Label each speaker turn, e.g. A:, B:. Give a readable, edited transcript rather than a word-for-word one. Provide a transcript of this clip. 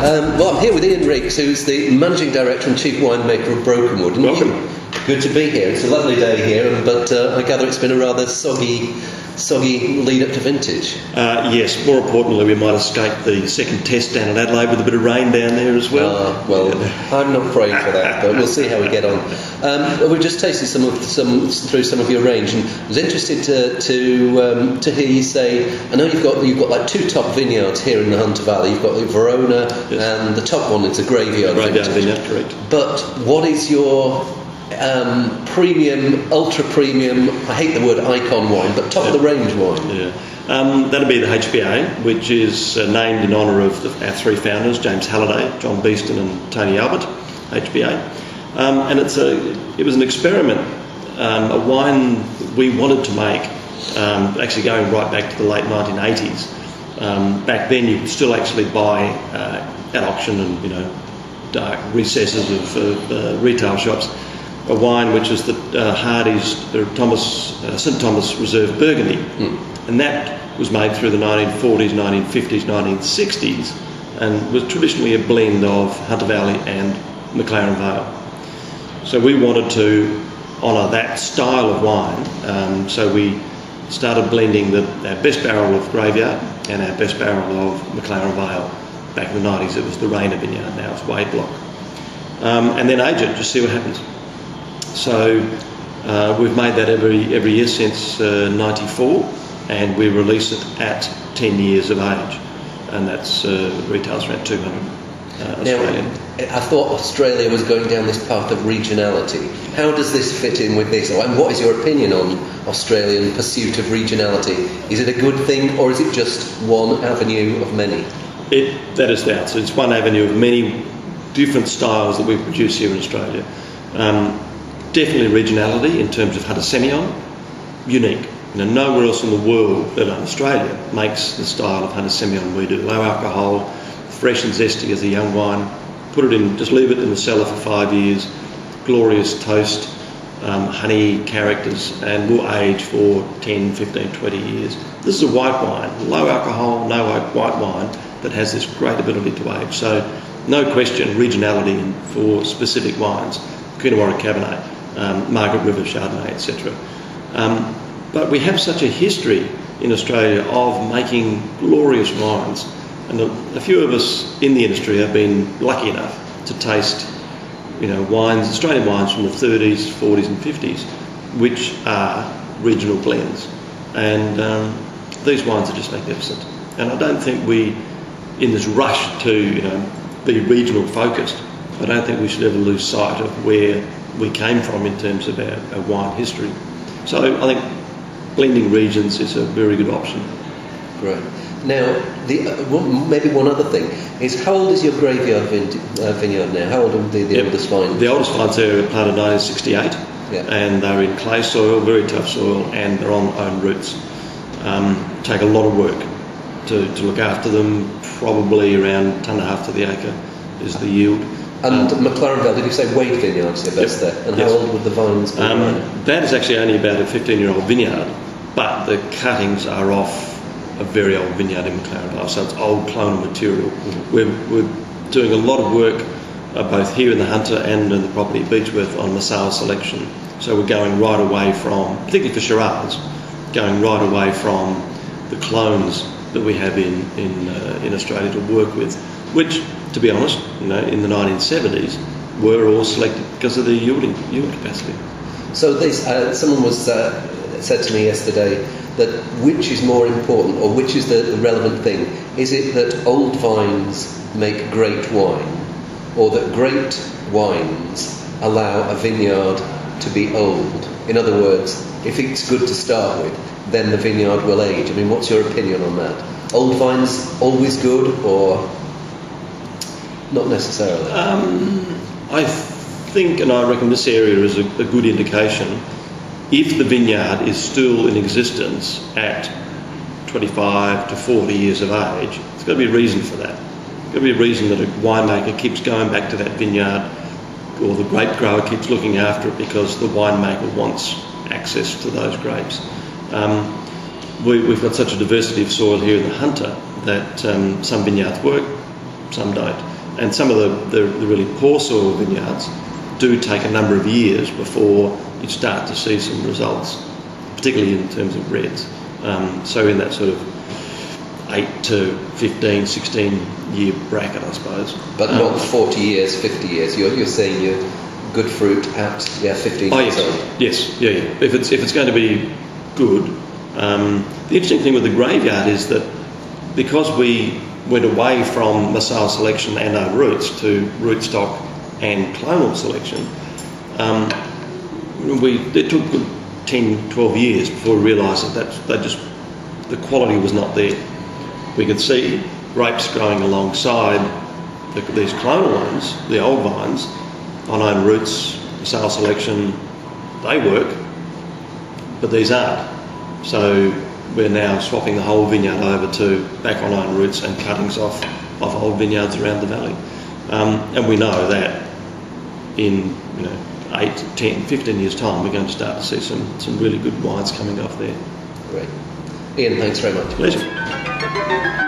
A: Well, I'm here with Iain Riggs, who's the Managing Director and Chief Winemaker of Brokenwood.
B: Welcome.
A: Good to be here. It's a lovely day here, but I gather it's been a rather soggy lead-up to vintage.
B: Yes, more importantly, we might escape the second test down in Adelaide with a bit of rain down there as well.
A: I'm not praying for that, but we'll see how we get on. We've just tasted through some of your range, and I was interested to hear you say, I know you've got like two top vineyards here in the Hunter Valley. You've got the Verona, yes, and the top one is a graveyard
B: vineyard, correct.
A: But what is your premium, ultra premium, I hate the word icon wine, but top of the range wine?
B: Yeah. That'll be the HBA, which is named in honour of our three founders, James Halliday, John Beeston and Tony Albert, HBA. And it was an experiment, a wine we wanted to make, actually going right back to the late 1980s. Back then you could still actually buy at auction and dark recesses of retail shops a wine which is the Hardy's St Thomas Reserve Burgundy, and that was made through the 1940s, 1950s, 1960s, and was traditionally a blend of Hunter Valley and McLaren Vale. So we wanted to honour that style of wine, so we started blending our best barrel of Graveyard and our best barrel of McLaren Vale. Back in the 90s it was the Rainer Vineyard, now it's Wade Block. And then age it, just see what happens. So we've made that every year since 94, and we release it at 10 years of age, and that's retails around 200 Australian.
A: Now, I thought Australia was going down this path of regionality. How does this fit in with this? And what is your opinion on Australian pursuit of regionality? Is it a good thing, or is it just one avenue of many?
B: That is the answer. It's one avenue of many different styles that we produce here in Australia. Definitely regionality in terms of Hunter Semillon, unique. Nowhere else in the world, let alone Australia, makes the style of Hunter Semillon we do. Low alcohol, fresh and zesty as a young wine. Put it in, just leave it in the cellar for 5 years. Glorious toast, honey characters, and will age for 10, 15, 20 years. This is a white wine, low alcohol, no white wine that has this great ability to age. So no question, regionality for specific wines, Coonawarra Cabernet, Margaret River Chardonnay, etc. But we have such a history in Australia of making glorious wines, and a few of us in the industry have been lucky enough to taste, wines, Australian wines from the 30s, 40s, and 50s, which are regional blends, and these wines are just magnificent. And I don't think we, in this rush to be regional focused, I don't think we should ever lose sight of where we came from in terms of our wine history. So I think blending regions is a very good option.
A: Great. Now, maybe one other thing is, how old is your Graveyard vineyard now? How old are the oldest vines?
B: The oldest vines there are planted in 1968, and they're in clay soil, very tough soil, and they're on own roots. Take a lot of work to look after them. Probably around a tonne and a half to the acre is the yield.
A: And McLaren Vale, did you say Wade Vineyards there? That's there. And how old would the vines be?
B: That is actually only about a 15-year-old vineyard, but the cuttings are off a very old vineyard in McLaren Vale, so it's old clonal material. We're doing a lot of work both here in the Hunter and in the property at Beechworth on Massal selection. So we're going right away from, particularly for Shiraz, going right away from the clones that we have in Australia to work with, which, to be honest, in the 1970s were all selected because of the yield capacity.
A: So this, someone was said to me yesterday that which is more important, or which is the relevant thing? Is it that old vines make great wine, or that great wines allow a vineyard to be old? In other words, if it's good to start with, then the vineyard will age. I mean, what's your opinion on that? Old vines always good, or not necessarily?
B: I think, and I reckon this area is a good indication. If the vineyard is still in existence at 25 to 40 years of age, there's got to be a reason for that. There's got to be a reason that a winemaker keeps going back to that vineyard, or the grape grower keeps looking after it because the winemaker wants access to those grapes. We've got such a diversity of soil here in the Hunter that some vineyards work, some don't. And some of the really poor soil vineyards do take a number of years before you start to see some results, particularly in terms of reds. So in that sort of 8 to 15, 16 year bracket, I suppose.
A: But not 40 years, 50 years. You're saying you're good fruit at 15 years old.
B: Yes, yeah. If it's going to be good. The interesting thing with the graveyard is that because we went away from Marsal selection and our roots to rootstock and clonal selection, it took 10, 12 years before we realised that the quality was not there. We could see grapes growing alongside these clonal ones, the old vines, on own roots, Marsal selection, they work, but these aren't. So we're now swapping the whole vineyard over to back on own roots and cuttings off old vineyards around the valley. And we know that in 8, 10, 15 years' time, we're going to start to see some really good wines coming off there.
A: Great. Iain, thanks very much.
B: Pleasure.